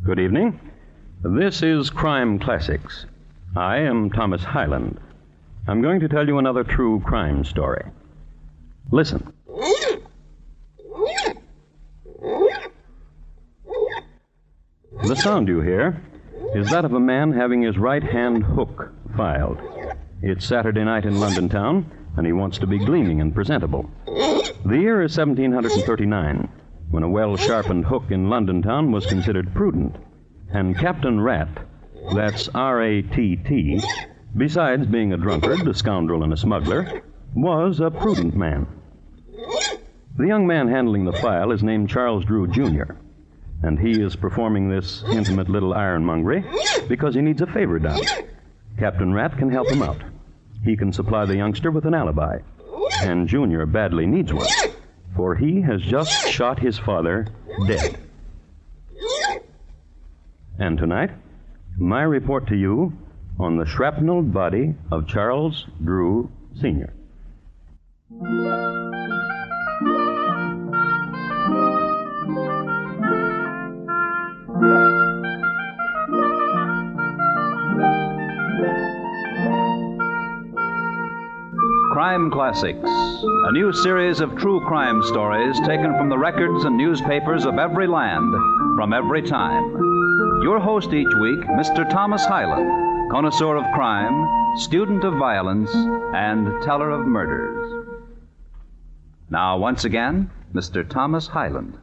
Good evening. This is Crime Classics. I am Thomas Hyland. I'm going to tell you another true crime story. Listen. The sound you hear is that of a man having his right-hand hook filed. It's Saturday night in London town, and he wants to be gleaming and presentable. The year is 1739, when a well-sharpened hook in London town was considered prudent. And Captain Rat, that's R-A-T-T, besides being a drunkard, a scoundrel, and a smuggler, was a prudent man. The young man handling the file is named Charles Drew, Jr., and he is performing this intimate little ironmongery because he needs a favor done. Captain Rat can help him out. He can supply the youngster with an alibi, and Junior badly needs one, for he has just shot his father dead. And tonight, my report to you on the shrapnelled body of Charles Drew, Sr. Crime Classics, a new series of true crime stories taken from the records and newspapers of every land, from every time. Your host each week, Mr. Thomas Hyland, connoisseur of crime, student of violence, and teller of murders. Now, once again, Mr. Thomas Hyland.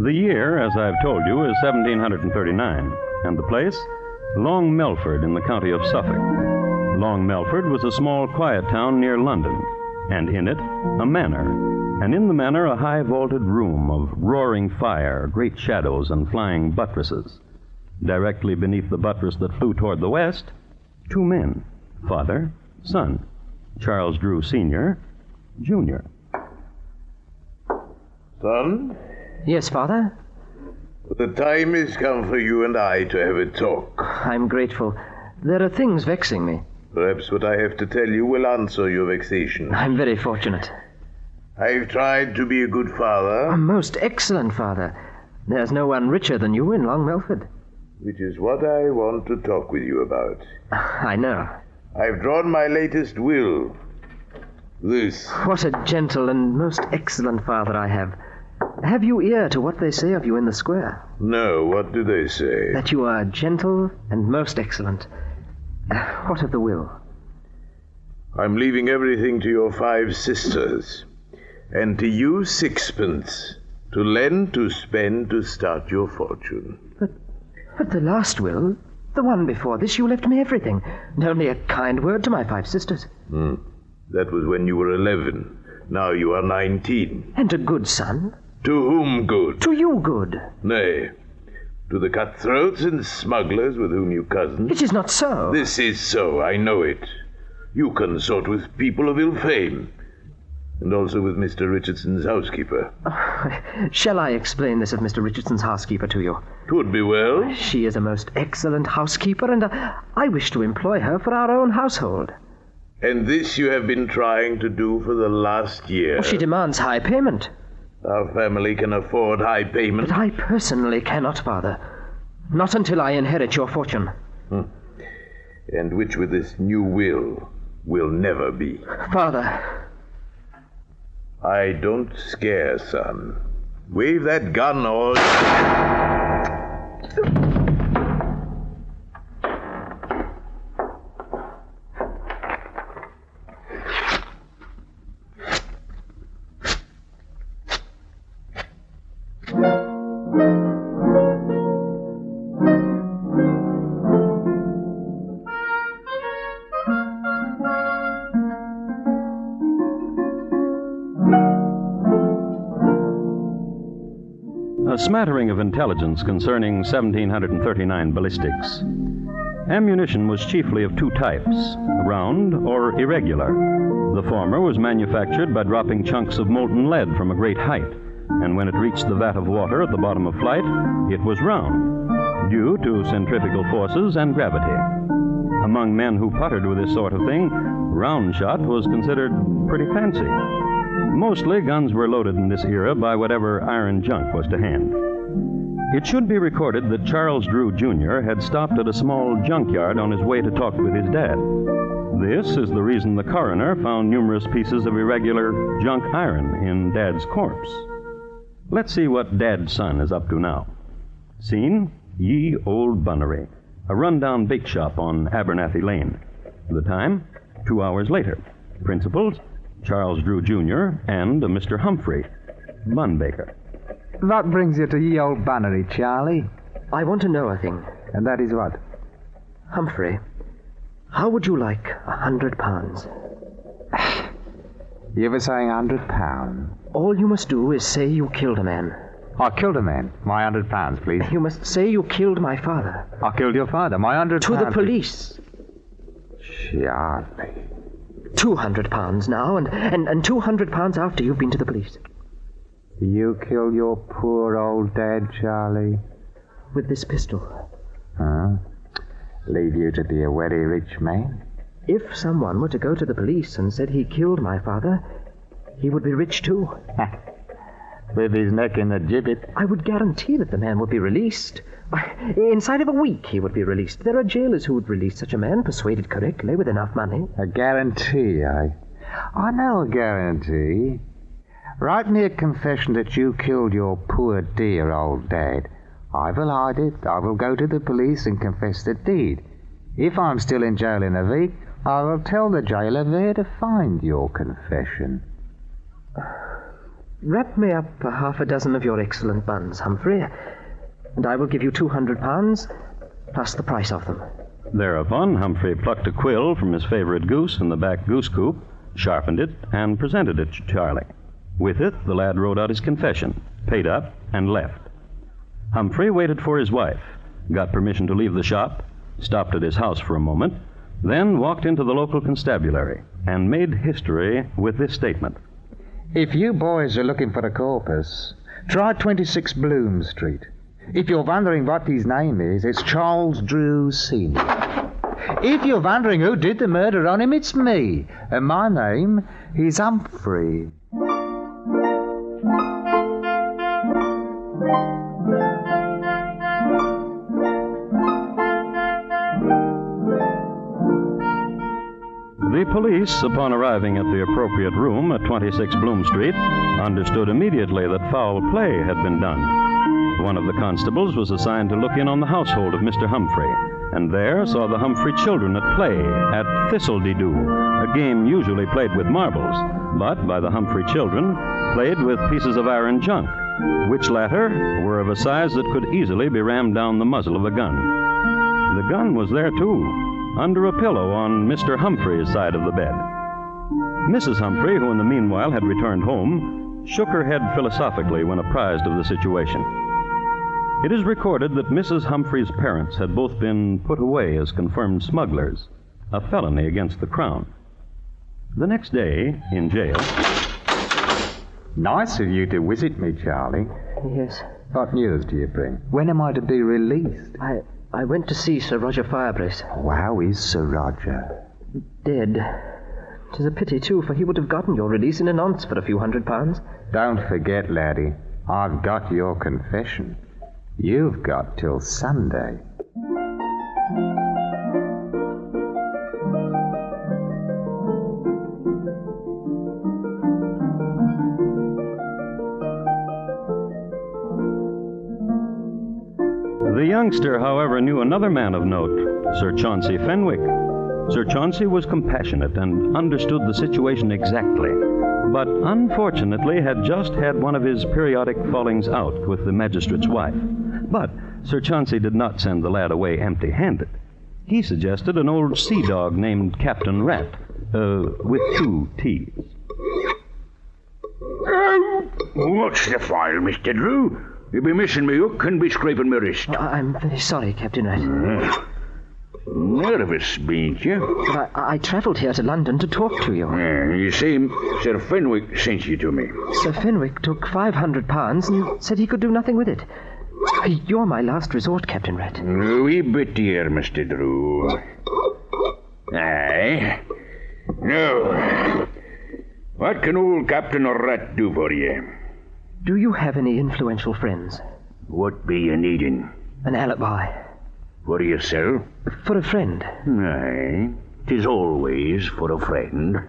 The year, as I've told you, is 1739, and the place, Long Melford in the county of Suffolk. Long Melford was a small, quiet town near London, and in it, a manor, and in the manor, a high-vaulted room of roaring fire, great shadows, and flying buttresses. Directly beneath the buttress that flew toward the west, two men, father, son, Charles Drew, Sr., Jr. Son? Yes, Father? The time has come for you and I to have a talk. I'm grateful. There are things vexing me. Perhaps what I have to tell you will answer your vexation. I'm very fortunate. I've tried to be a good father. A most excellent father. There's no one richer than you in Long Melford. Which is what I want to talk with you about. I know. I've drawn my latest will. This. What a gentle and most excellent father I have. Have you ear to what they say of you in the square? No, what do they say? That you are gentle and most excellent. What of the will? I'm leaving everything to your 5 sisters, and to you 6pence, to lend, to spend, to start your fortune. But the last will, the one before this, you left me everything, and only a kind word to my 5 sisters. That was when you were 11. Now you are 19. And a good son. To whom good? To you good. Nay, to the cutthroats and smugglers with whom you cozen. It is not so. This is so, I know it. You consort with people of ill fame, and also with Mr. Richardson's housekeeper. Shall I explain this of Mr. Richardson's housekeeper to you? 'Twould be well. She is a most excellent housekeeper, and I wish to employ her for our own household. And this you have been trying to do for the last year. Well, she demands high payment. Our family can afford high payment. But I personally cannot, Father. Not until I inherit your fortune. And which with this new will never be. Father. I don't scare, son. Wave that gun or... A smattering of intelligence concerning 1739 ballistics. Ammunition was chiefly of two types, round or irregular. The former was manufactured by dropping chunks of molten lead from a great height, and when it reached the vat of water at the bottom of flight, it was round, due to centrifugal forces and gravity. Among men who puttered with this sort of thing, round shot was considered pretty fancy. Mostly, guns were loaded in this era by whatever iron junk was to hand. It should be recorded that Charles Drew, Jr. had stopped at a small junkyard on his way to talk with his dad. This is the reason the coroner found numerous pieces of irregular junk iron in Dad's corpse. Let's see what Dad's son is up to now. Scene, Ye Old Bunnery, a rundown bake shop on Abernathy Lane. The time, 2 hours later. Principals, Charles Drew, Jr. and a Mr. Humphrey, bun baker. What brings you to Ye Old Bunnery, Charlie? I want to know a thing. And that is what? Humphrey, how would you like £100? You were saying £100? All you must do is say you killed a man. I killed a man. My £100, please. You must say you killed my father. I killed your father. My £100. To the police. Charlie. £200 now, and £200 after you've been to the police. You killed your poor old dad, Charlie? With this pistol. Huh? Leave you to be a very rich man? If someone were to go to the police and said he killed my father, he would be rich too. With his neck in the gibbet. I would guarantee that the man would be released. Inside of a week he would be released. There are jailers who would release such a man, persuaded correctly, with enough money. A guarantee, I know a guarantee. Write me a confession that you killed your poor dear old dad. I will hide it. I will go to the police and confess the deed. If I'm still in jail in a week, I will tell the jailer where to find your confession. Wrap me up half a dozen of your excellent buns, Humphrey, and I will give you £200, plus the price of them. Thereupon, Humphrey plucked a quill from his favorite goose in the back goose coop, sharpened it, and presented it to Charlie. With it, the lad wrote out his confession, paid up, and left. Humphrey waited for his wife, got permission to leave the shop, stopped at his house for a moment, then walked into the local constabulary and made history with this statement. If you boys are looking for a corpus, try 26 Bloom Street. If you're wondering what his name is, it's Charles Drew Sr. If you're wondering who did the murder on him, it's me. And my name is Humphrey. The police, upon arriving at the appropriate room at 26 Bloom Street, understood immediately that foul play had been done. One of the constables was assigned to look in on the household of Mr. Humphrey, and there saw the Humphrey children at play at Thistle-de-doo, a game usually played with marbles, but by the Humphrey children played with pieces of iron junk, which latter were of a size that could easily be rammed down the muzzle of a gun. The gun was there, too, under a pillow on Mr. Humphrey's side of the bed. Mrs. Humphrey, who in the meanwhile had returned home, shook her head philosophically when apprised of the situation. It is recorded that Mrs. Humphrey's parents had both been put away as confirmed smugglers, a felony against the Crown. The next day, in jail... Nice of you to visit me, Charlie. Yes. What news do you bring? When am I to be released? I went to see Sir Roger Firebrace. How is Sir Roger? Dead. 'Tis a pity, too, for he would have gotten your release in an ounce for a few £100. Don't forget, laddie, I've got your confession. You've got till Sunday. The youngster, however, knew another man of note, Sir Chauncey Fenwick. Sir Chauncey was compassionate and understood the situation exactly, but unfortunately had just had one of his periodic fallings out with the magistrate's wife. But Sir Chauncey did not send the lad away empty-handed. He suggested an old sea dog named Captain Rat, with 2 T's. What's the file, Mr. Drew? You'll be missing me hook and be scraping my wrist. I'm very sorry, Captain Rat. Nervous, bean't you? But I travelled here to London to talk to you. You see, Sir Fenwick sent you to me. Sir Fenwick took £500 and said he could do nothing with it. You're my last resort, Captain Rat. A wee bit dear, Mr. Drew. Aye. Now, what can old Captain Rat do for you? Do you have any influential friends? What be you needing? An alibi. For yourself? For a friend. Aye. 'Tis always for a friend.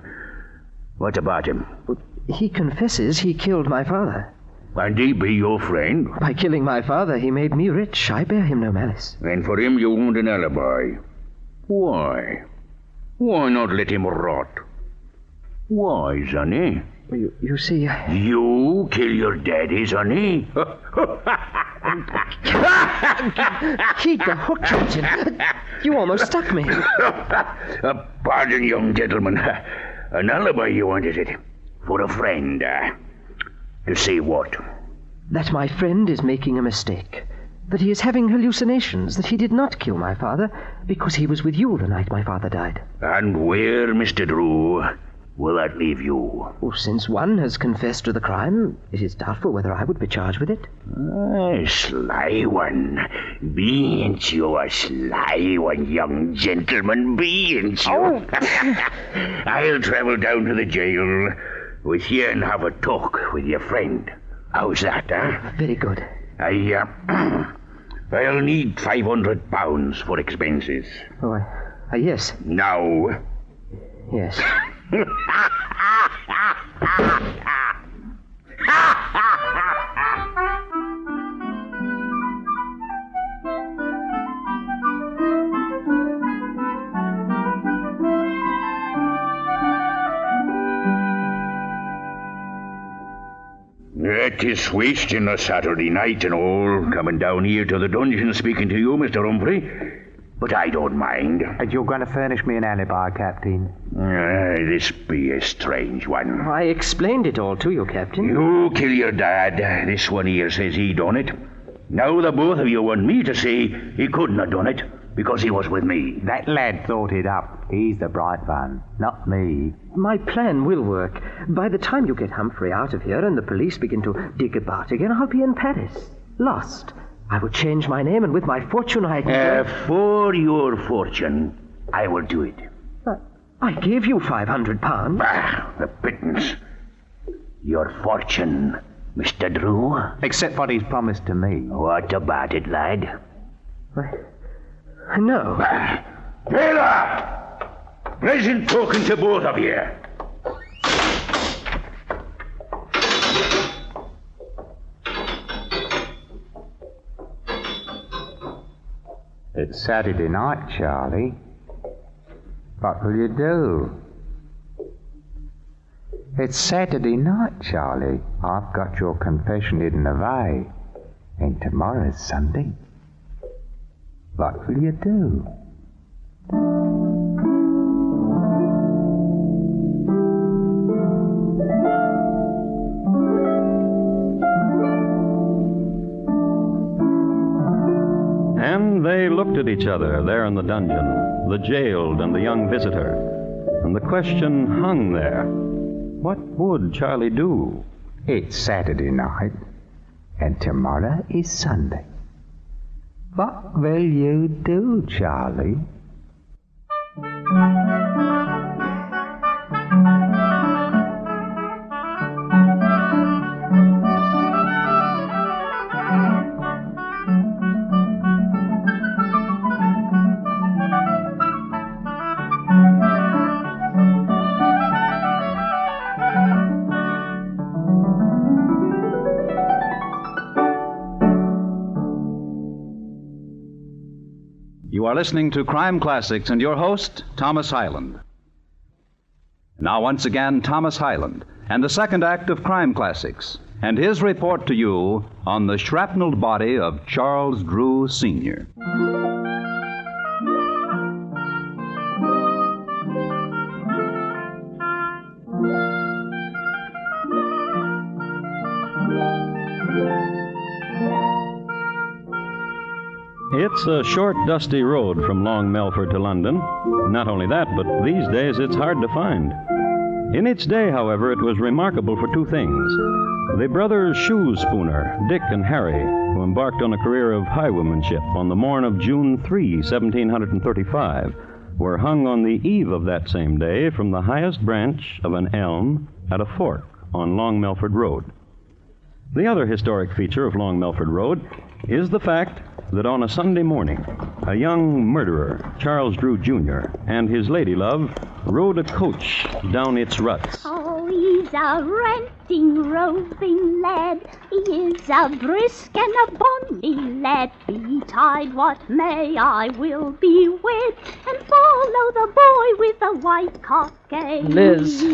What about him? He confesses he killed my father. And he be your friend? By killing my father, he made me rich. I bear him no malice. And for him you want an alibi. Why? Why not let him rot? Why, sonny? You see... You kill your daddy, sonny? Keep the hook, Captain. You almost stuck me. Pardon, young gentleman. An alibi you wanted it. For a friend, To say what? That my friend is making a mistake. That he is having hallucinations. That he did not kill my father because he was with you the night my father died. And where, Mr. Drew, will that leave you? Well, since one has confessed to the crime, it is doubtful whether I would be charged with it. Sly one. Bean't you a sly one, young gentleman? Bean't you? Oh. I'll travel down to the jail with you and have a talk with your friend. How's that, Very good. I'll need £500 for expenses. Oh, yes. Now. Yes. It is wasting a Saturday night and all, coming down here to the dungeon speaking to you, Mr. Humphrey. But I don't mind. And you're going to furnish me an alibi, Captain? This be a strange one. I explained it all to you, Captain. You kill your dad. This one here says he done it. Now the both of you want me to say he couldn't have done it because he was with me. That lad thought it up. He's the bright one, not me. My plan will work. By the time you get Humphrey out of here and the police begin to dig about again, I'll be in Paris. Lost. I will change my name, and with my fortune I can... For your fortune, I will do it. I gave you £500. Bah, the pittance. Your fortune, Mr. Drew. Except what he's promised to me. What about it, lad? No. Bah. Taylor! Pleasant talking to both of you. It's Saturday night, Charlie. What will you do? It's Saturday night, Charlie. I've got your confession hidden away. And tomorrow's Sunday. What will you do? And they looked at each other there in the dungeon, the jailed and the young visitor. And the question hung there. What would Charlie do? It's Saturday night, and tomorrow is Sunday. What will you do, Charlie? You are listening to Crime Classics and your host, Thomas Hyland. Now, once again, Thomas Hyland and the second act of Crime Classics and his report to you on the shrapnelled body of Charles Drew, Sr. It's a short, dusty road from Long Melford to London. Not only that, but these days it's hard to find. In its day, however, it was remarkable for two things. The brothers shoe spooner, Dick and Harry, who embarked on a career of highwaymanship on the morn of June 3, 1735, were hung on the eve of that same day from the highest branch of an elm at a fork on Long Melford Road. The other historic feature of Long Melford Road is the fact that on a Sunday morning, a young murderer, Charles Drew, Jr., and his lady love rode a coach down its ruts. Oh, he's a ranting, roving lad. He is a brisk and a bonny lad. Betide what may, I will be wed and follow the boy with the white cockade. Liz.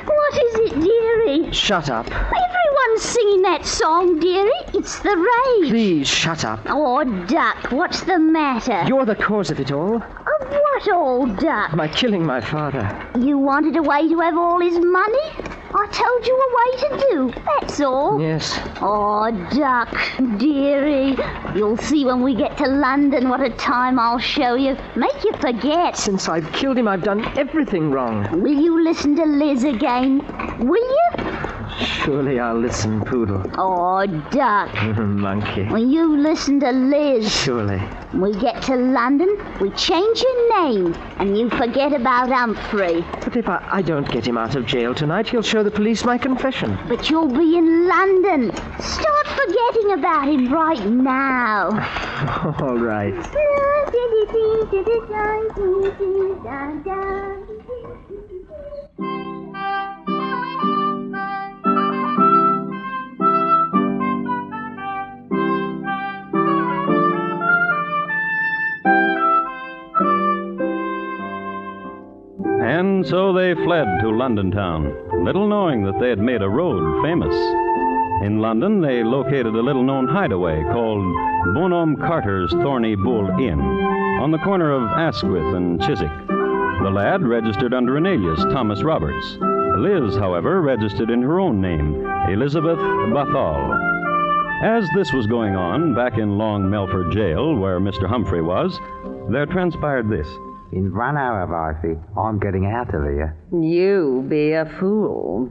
What is it, dearie? Shut up. Everyone's singing that song, dearie. It's the rage. Please, shut up. Oh, Duck, what's the matter? You're the cause of it all. Of what, old Duck? By killing my father. You wanted a way to have all his money? I told you a way to do, that's all. Yes. Oh, Duck, dearie. You'll see when we get to London what a time I'll show you. Make you forget. Since I've killed him, I've done everything wrong. Will you listen to Liz again? Will you? Surely I'll listen, Poodle. Oh, Duck. Monkey. Will you listen to Liz? Surely. When we get to London, we change your name, and you forget about Humphrey. But if I don't get him out of jail tonight, he'll show the police my confession. But you'll be in London. Start forgetting about him right now. All right. And so they fled to London town, little knowing that they had made a road famous. In London, they located a little-known hideaway called Bonhomme Carter's Thorny Bull Inn on the corner of Asquith and Chiswick. The lad registered under an alias, Thomas Roberts. Liz, however, registered in her own name, Elizabeth Bathal. As this was going on back in Long Melford Jail, where Mr. Humphrey was, there transpired this. In 1 hour, Wifey, I'm getting out of here. You be a fool.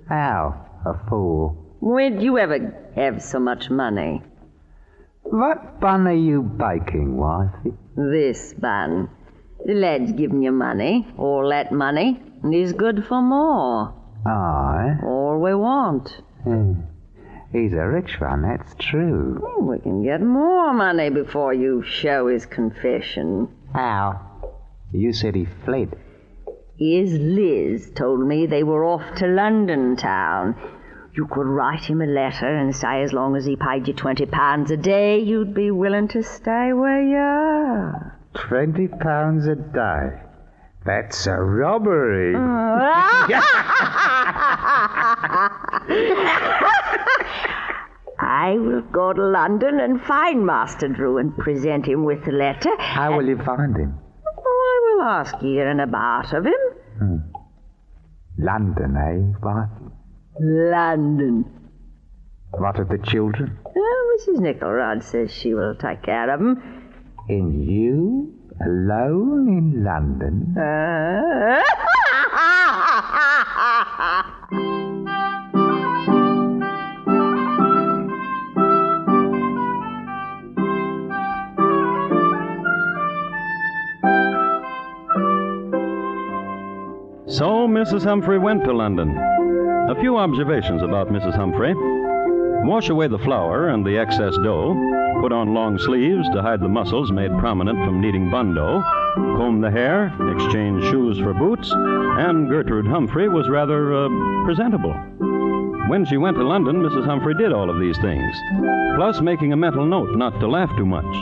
How? A fool? When'd you ever have so much money? What bun are you baking, Wifey? This bun. The lad's given you money, all that money, and he's good for more. Aye? All we want. He's a rich one, that's true. We can get more money before you show his confession. How? You said he fled. His Liz told me they were off to London town. You could write him a letter and say as long as he paid you £20 a day, you'd be willing to stay where you are. £20 a day? That's a robbery. I will go to London and find Master Drew and present him with the letter. How will you find him? I will ask here and about of him. London, eh, Wife? London. What of the children? Oh, Mrs. Nickelrod says she will take care of them. And you, alone in London? So Mrs. Humphrey went to London. A few observations about Mrs. Humphrey. Wash away the flour and the excess dough. Put on long sleeves to hide the muscles made prominent from kneading bun dough. Comb the hair, exchange shoes for boots, and Gertrude Humphrey was rather presentable. When she went to London, Mrs. Humphrey did all of these things, plus making a mental note not to laugh too much,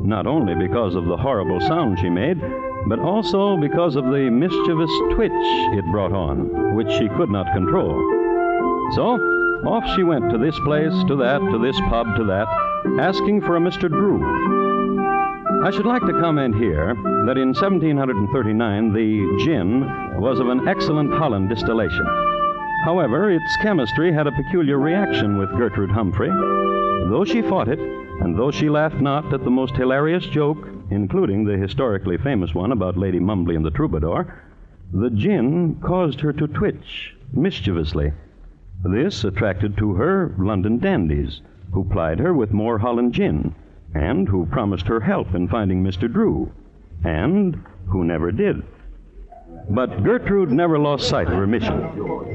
not only because of the horrible sound she made, but also because of the mischievous twitch it brought on, which she could not control. So, off she went to this place, to that, to this pub, to that, asking for a Mr. Drew. I should like to comment here that in 1739 the gin was of an excellent Holland distillation. However, its chemistry had a peculiar reaction with Gertrude Humphrey. Though she fought it, and though she laughed not at the most hilarious joke, including the historically famous one about Lady Mumbly and the Troubadour, the gin caused her to twitch mischievously. This attracted to her London dandies, who plied her with more Holland gin, and who promised her help in finding Mr. Drew, and who never did. But Gertrude never lost sight of her mission,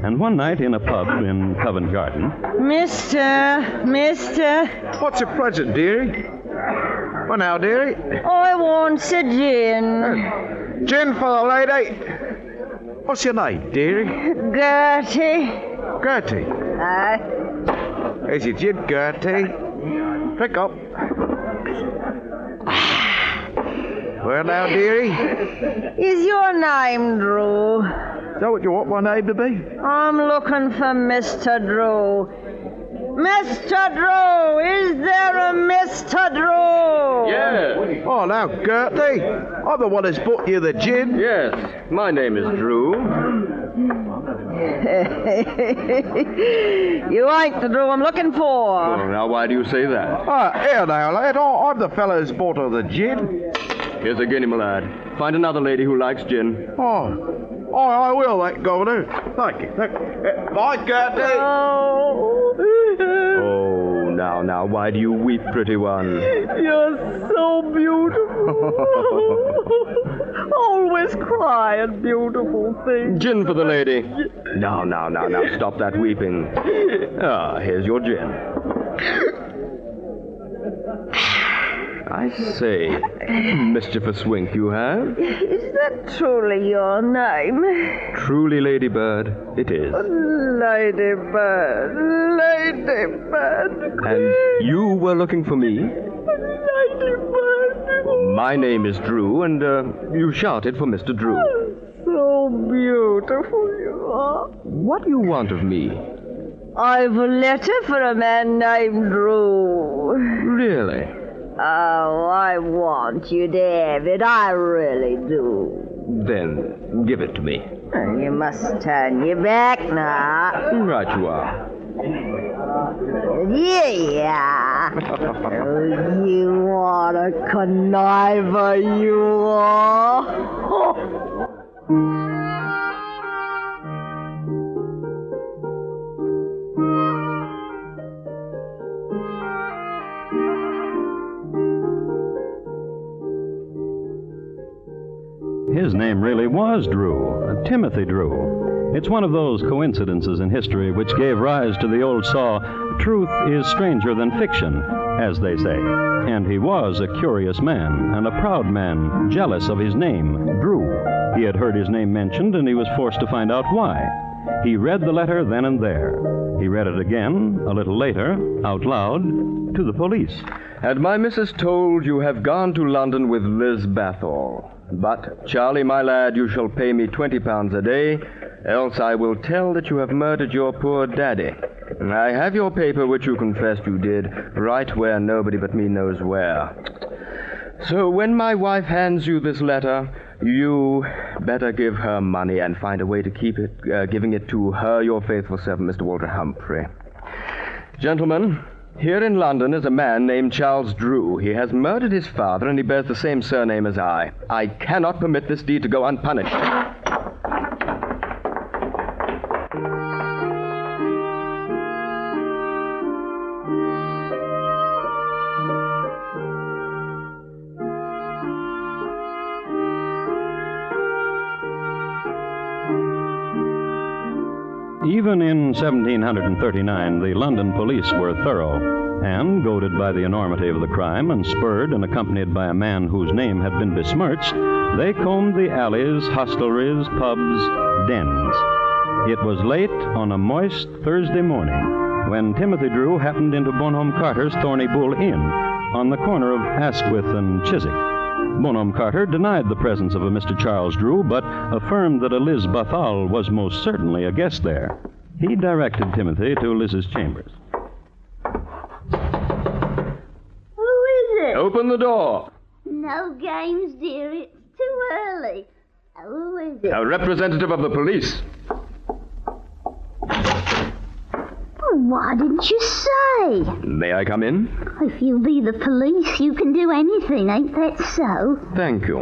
and one night in a pub in Covent Garden... Mister. What's your present, dearie? Well, now, dearie. I want a gin. Gin for the lady. What's your name, dearie? Gertie. Gertie. Here's your gin, Gertie. Drink up. Well, now, dearie. Is your name Drew? Is that what you want my name to be? I'm looking for Mr. Drew. Mr. Drew! Is there a Mr. Drew? Yes. Oh, now, Gertie. I'm the one that's bought you the gin. Yes. My name is Drew. You ain't the Drew I'm looking for. Oh, now, why do you say that? Here now, lad. I'm the fellow who's bought her the gin. Here's a guinea, my lad. Find another lady who likes gin. Oh, I will, that governor. Thank you. Bye, Gertie. Oh, now, why do you weep, pretty one? You're so beautiful. Always cry at beautiful things. Gin for the lady. Now, stop that weeping. Here's your gin. I say, mischievous wink you have. Is that truly your name? Truly, Ladybird, it is. Ladybird. And you were looking for me? Ladybird. My name is Drew, and you shouted for Mr. Drew. So beautiful you are. What do you want of me? I've a letter for a man named Drew. Really? Oh, I want you to have it. I really do. Then give it to me. You must turn your back now. Right you are. Yeah. You what a conniver you are. His name really was Drew, Timothy Drew. It's one of those coincidences in history which gave rise to the old saw, truth is stranger than fiction, as they say. And he was a curious man, and a proud man, jealous of his name, Drew. He had heard his name mentioned, and he was forced to find out why. He read the letter then and there. He read it again, a little later, out loud, to the police. Had my missus told you have gone to London with Liz Bathall. But, Charlie, my lad, you shall pay me £20 a day, else I will tell that you have murdered your poor daddy. I have your paper, which you confessed you did, right where nobody but me knows where. So when my wife hands you this letter, you better give her money and find a way to keep it, giving it to her, your faithful servant, Mr. Walter Humphrey. Gentlemen, here in London is a man named Charles Drew. He has murdered his father, and he bears the same surname as I. I cannot permit this deed to go unpunished. Even in 1739, the London police were thorough, and, goaded by the enormity of the crime and spurred and accompanied by a man whose name had been besmirched, they combed the alleys, hostelries, pubs, dens. It was late on a moist Thursday morning when Timothy Drew happened into Bonhomme Carter's Thorny Bull Inn on the corner of Asquith and Chiswick. Bonhomme Carter denied the presence of a Mr. Charles Drew, but affirmed that a Liz Bathall was most certainly a guest there. He directed Timothy to Liz's chambers. Who is it? Open the door. No games, dear. It's too early. Who is it? A representative of the police. Why didn't you say? May I come in? If you be the police, you can do anything, ain't that so? Thank you.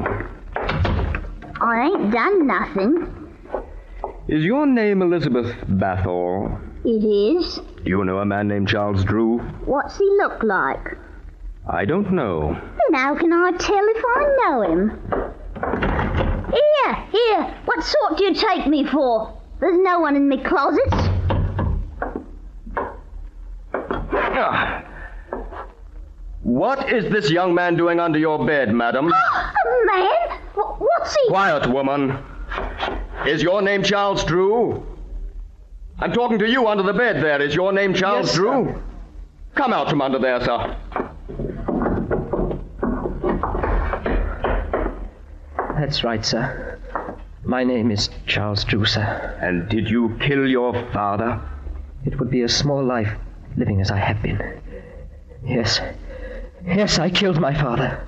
I ain't done nothing. Is your name Elizabeth Bathall? It is. Do you know a man named Charles Drew? What's he look like? I don't know. Then how can I tell if I know him? Here, what sort do you take me for? There's no one in me closets. What is this young man doing under your bed, madam? A man? What's he... Quiet, woman. Is your name Charles Drew? I'm talking to you under the bed there. Is your name Charles Drew? Sir. Come out from under there, sir. That's right, sir. My name is Charles Drew, sir. And did you kill your father? It would be a small life living as I have been. Yes. Yes, I killed my father.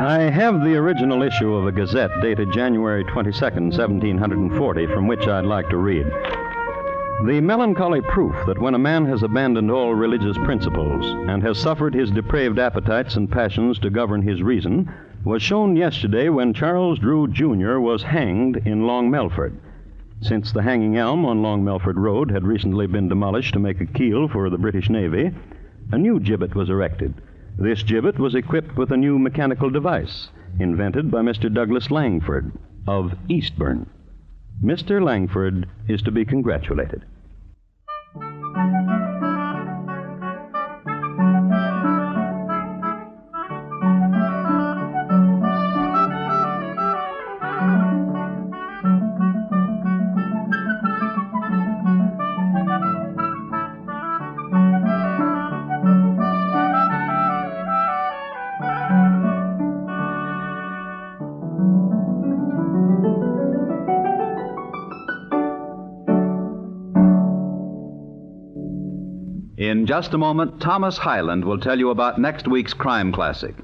I have the original issue of a Gazette dated January 22nd, 1740, from which I'd like to read. The melancholy proof that when a man has abandoned all religious principles and has suffered his depraved appetites and passions to govern his reason was shown yesterday when Charles Drew, Jr. was hanged in Long Melford. Since the hanging elm on Long Melford Road had recently been demolished to make a keel for the British Navy, a new gibbet was erected. This gibbet was equipped with a new mechanical device invented by Mr. Douglas Langford of Eastbourne. Mr. Langford is to be congratulated. In just a moment, Thomas Hyland will tell you about next week's crime classic.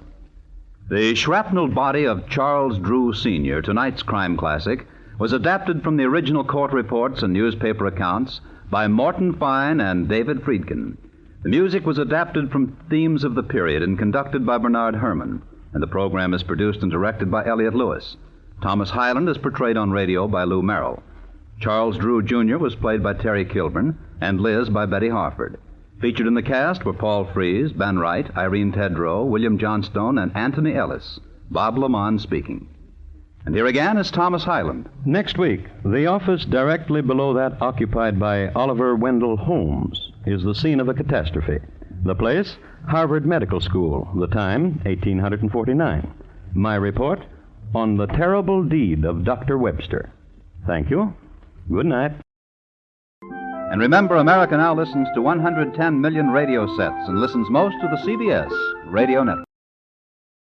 The shrapnel body of Charles Drew, Sr., tonight's crime classic, was adapted from the original court reports and newspaper accounts by Morton Fine and David Friedkin. The music was adapted from themes of the period and conducted by Bernard Herrmann, and the program is produced and directed by Elliott Lewis. Thomas Hyland is portrayed on radio by Lou Merrill. Charles Drew, Jr. was played by Terry Kilburn, and Liz by Betty Harford. Featured in the cast were Paul Frees, Ben Wright, Irene Tedrow, William Johnstone, and Anthony Ellis. Bob Lamont speaking. And here again is Thomas Hyland. Next week, the office directly below that occupied by Oliver Wendell Holmes is the scene of a catastrophe. The place, Harvard Medical School. The time, 1849. My report, on the terrible deed of Dr. Webster. Thank you. Good night. And remember, America now listens to 110 million radio sets and listens most to the CBS radio network.